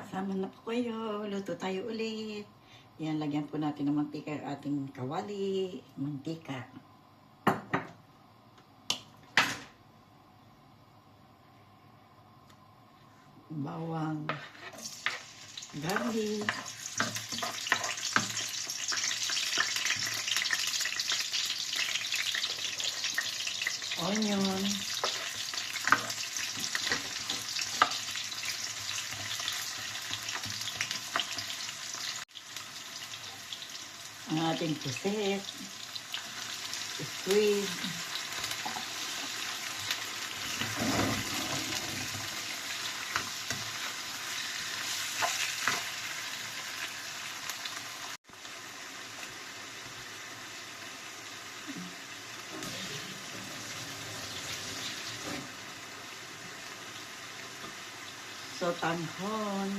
Sama na po kayo. Luto tayo ulit. Yan, lagyan po natin ng mantika yung ating kawali. Mantika. Bawang. Garlic. Onion. Ang ating puset, squid, sotanghon,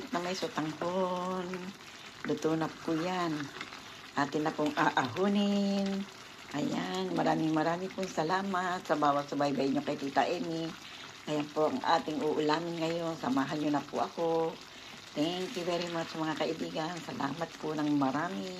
na may sotanghon. Luto na po yan. Atin na pong aahunin. Ayan, maraming pong salamat sa bawat subaybay nyo kay Tita Emi. Ayan po ang ating uulamin ngayon. Samahan nyo na po ako. Thank you very much mga kaibigan. Salamat po ng marami.